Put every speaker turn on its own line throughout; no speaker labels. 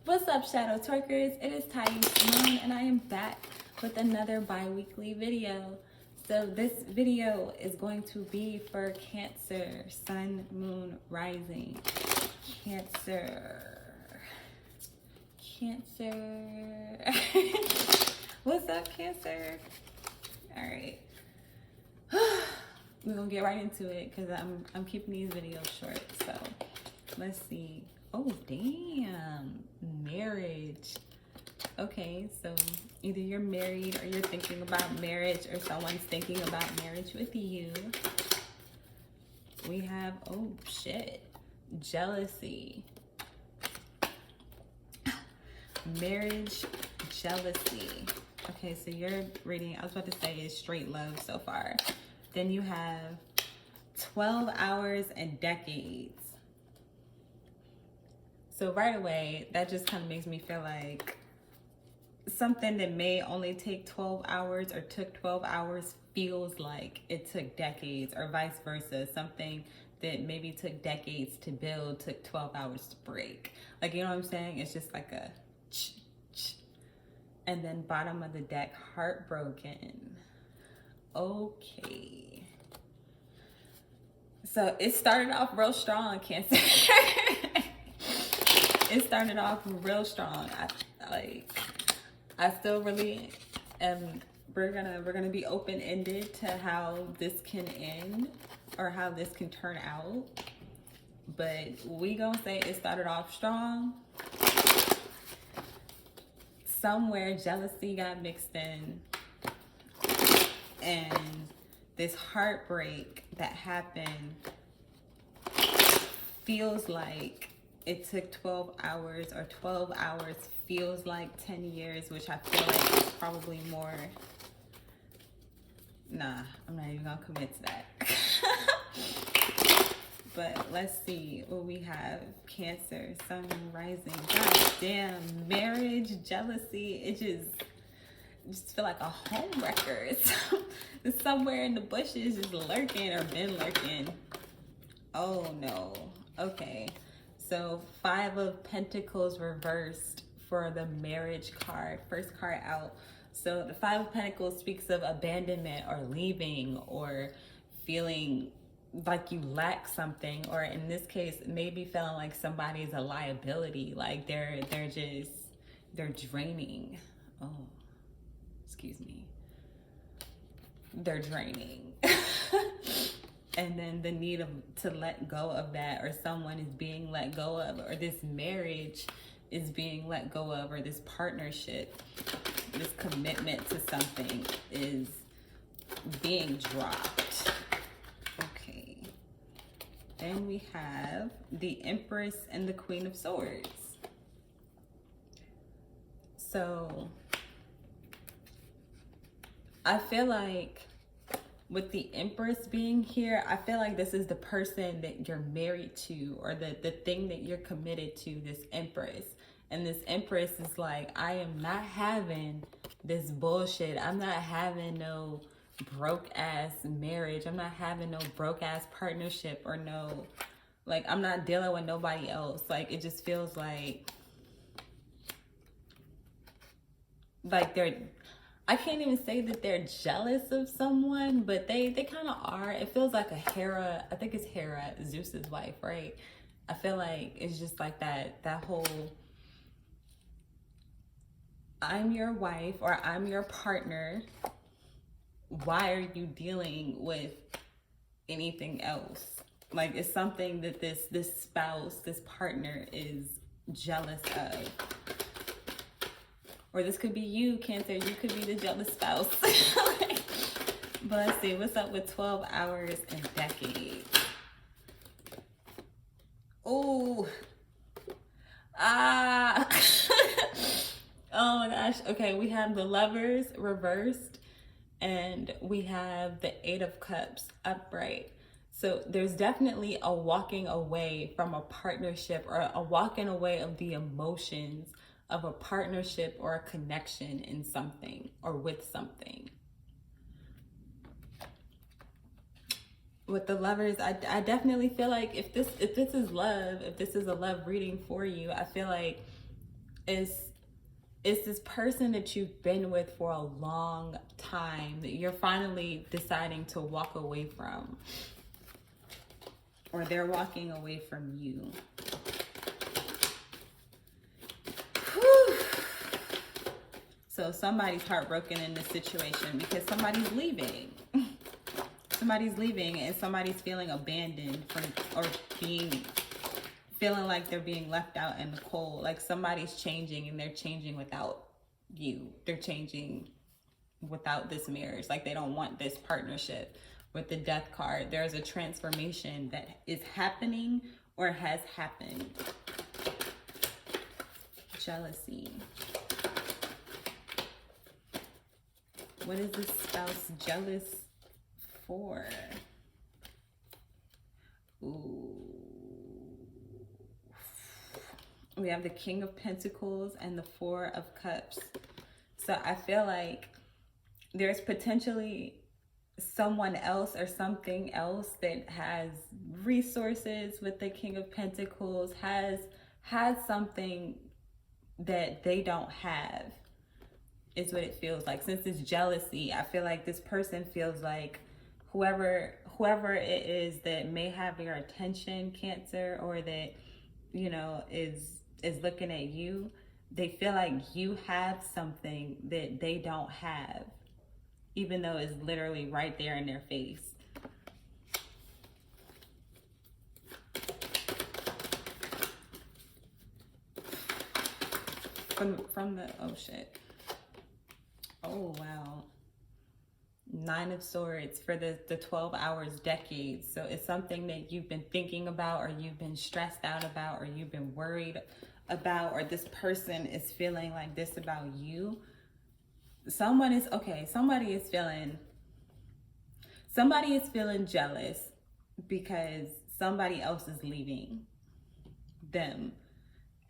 What's up, Shadow Twerkers? It is Moon, and I am back with another bi-weekly video. So this video is going to be for Cancer, Sun, Moon, Rising. Cancer. What's up, Cancer? All right. We're gonna get right into it because I'm keeping these videos short. So let's see. Oh damn, marriage. Okay, so either you're married or you're thinking about marriage or someone's thinking about marriage with you. We have, oh shit, jealousy. Marriage, jealousy. Okay, so you're reading, I was about to say is straight love so far. Then you have 12 hours and decades. So right away, that just kind of makes me feel like something that may only take 12 hours or took 12 hours feels like it took decades, or vice versa. Something that maybe took decades to build took 12 hours to break. Like, you know what I'm saying? It's just like a ch. And then bottom of the deck, heartbroken. Okay. So it started off real strong, Cancer. It started off real strong. I still really am. We're gonna be open-ended to how this can end or how this can turn out. But we gonna say it started off strong. Somewhere jealousy got mixed in, and this heartbreak that happened feels like it took 12 hours, or 12 hours feels like 10 years, which I feel like is probably more. Nah, I'm not even gonna commit to that. But let's see what we have. Cancer, Sun, Rising. God damn, marriage, jealousy. It just feel like a home wrecker. It's somewhere in the bushes, just lurking or been lurking. Oh no. Okay. So 5 of Pentacles reversed for the marriage card. First card out. So the 5 of Pentacles speaks of abandonment or leaving or feeling like you lack something, or in this case, maybe feeling like somebody's a liability. Like they're draining. Oh, excuse me. They're draining. And then the need to let go of that, or someone is being let go of, or this marriage is being let go of, or this partnership, this commitment to something is being dropped. Okay. Then we have the Empress and the Queen of Swords. So I feel like with the Empress being here, I feel like this is the person that you're married to, or the thing that you're committed to, this Empress. And this Empress is like, I am not having this bullshit. I'm not having no broke ass marriage. I'm not having no broke ass partnership, or no, like, I'm not dealing with nobody else. Like, it just feels like they're, I can't even say that they're jealous of someone, but they kind of are. It feels like a Hera, I think it's Hera, Zeus's wife, right? I feel like it's just like that whole, I'm your wife or I'm your partner. Why are you dealing with anything else? Like, it's something that this spouse, this partner is jealous of. Or this could be you, Cancer. You could be the jealous spouse. But let's see, what's up with 12 hours and decades? Oh. Ah. Oh my gosh. Okay, we have the Lovers reversed, and we have the 8 of Cups upright. So there's definitely a walking away from a partnership, or a walking away of the emotions of a partnership or a connection in something or with something. With the Lovers, I definitely feel like if this is love, if this is a love reading for you, I feel like It's this person that you've been with for a long time that you're finally deciding to walk away from, or they're walking away from you. Whew. So somebody's heartbroken in this situation because somebody's leaving. Somebody's leaving and somebody's feeling abandoned or feeling like they're being left out in the cold. Like somebody's changing and they're changing without you. They're changing without this marriage. Like they don't want this partnership. With the death card, there's a transformation that is happening or has happened. Jealousy. What is this spouse jealous for? Ooh. We have the King of Pentacles and the Four of Cups. So I feel like there's potentially someone else or something else that has resources with the King of Pentacles, has something that they don't have, is what it feels like. Since it's jealousy, I feel like this person feels like whoever it is that may have your attention, Cancer, or that, you know, is looking at you, they feel like you have something that they don't have, even though it's literally right there in their face. From the, oh shit. Oh wow. Nine of Swords for the 12 hours decades. So it's something that you've been thinking about, or you've been stressed out about, or you've been worried about, or this person is feeling like this about you. Somebody is feeling jealous because somebody else is leaving them.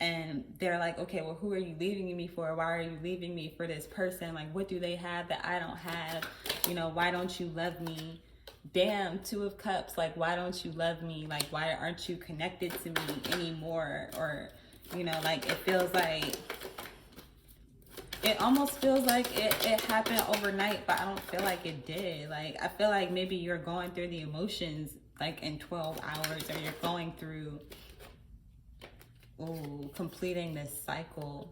And they're like, okay, well, who are you leaving me for? Why are you leaving me for this person? Like, what do they have that I don't have? You know, why don't you love me? Damn, Two of Cups. Like, why don't you love me? Like, why aren't you connected to me anymore? Or, you know, like, it feels like, it almost feels like it happened overnight, but I don't feel like it did. Like, I feel like maybe you're going through the emotions, like, in 12 hours, or you're going through, completing this cycle.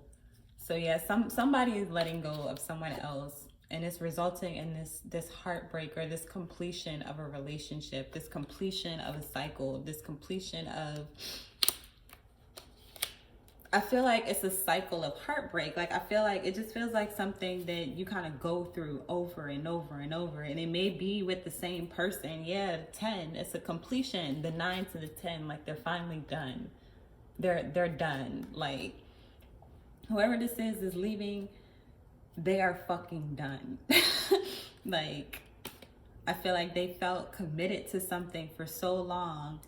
So yeah, somebody is letting go of someone else, and it's resulting in this heartbreak, or this completion of a relationship, this completion of a cycle, this completion of, I feel like it's a cycle of heartbreak. Like, I feel like it just feels like something that you kind of go through over and over and over. And it may be with the same person. Yeah, 10, it's a completion. The 9 to the 10, like, they're finally done. They're done. Like, whoever this is leaving, they are fucking done. Like, I feel like they felt committed to something for so long,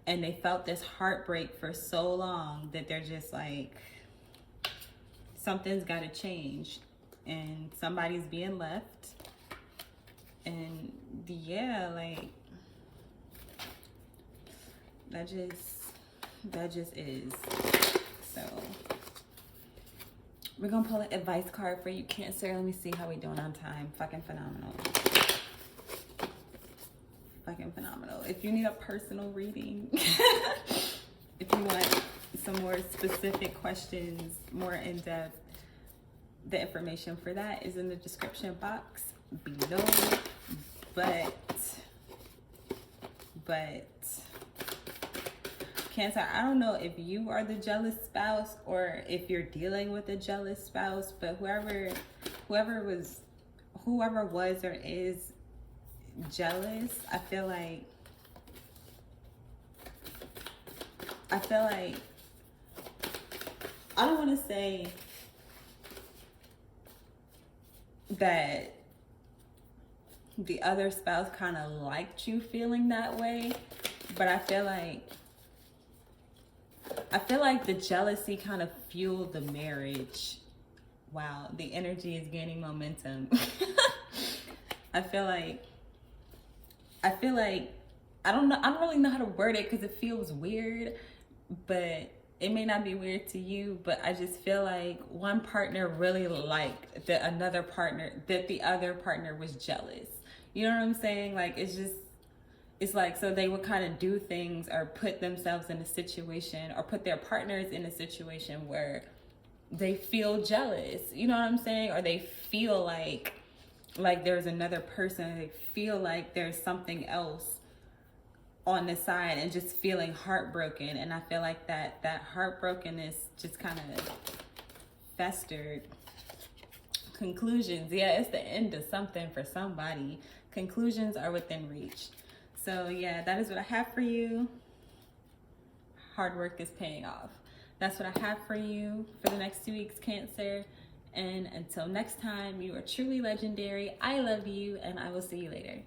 and they felt this heartbreak for so long, that they're just like, something's got to change, and somebody's being left. And yeah, like, that just is. So we're gonna pull an advice card for you, Cancer. Let me see how we doing on time. Fucking phenomenal. Fucking phenomenal. If you need a personal reading, if you want some more specific questions, more in depth, the information for that is in the description box below. But Cancer, I don't know if you are the jealous spouse or if you're dealing with a jealous spouse, but whoever was or is jealous, I feel like I don't want to say that the other spouse kind of liked you feeling that way, but I feel like the jealousy kind of fueled the marriage. Wow, the energy is gaining momentum. I feel like I don't really know how to word it because it feels weird, but it may not be weird to you, but I just feel like one partner really liked that another partner, that the other partner was jealous. You know what I'm saying? Like, it's like, so they would kind of do things or put themselves in a situation or put their partners in a situation where they feel jealous. You know what I'm saying? Or they feel like there's another person. They feel like there's something else on the side and just feeling heartbroken. And I feel like that heartbrokenness just kind of festered. Conclusions, yeah, it's the end of something for somebody. Conclusions are within reach. So yeah, that is what I have for you. Hard work is paying off. That's what I have for you for the next 2 weeks, Cancer. And until next time, you are truly legendary. I love you, and I will see you later.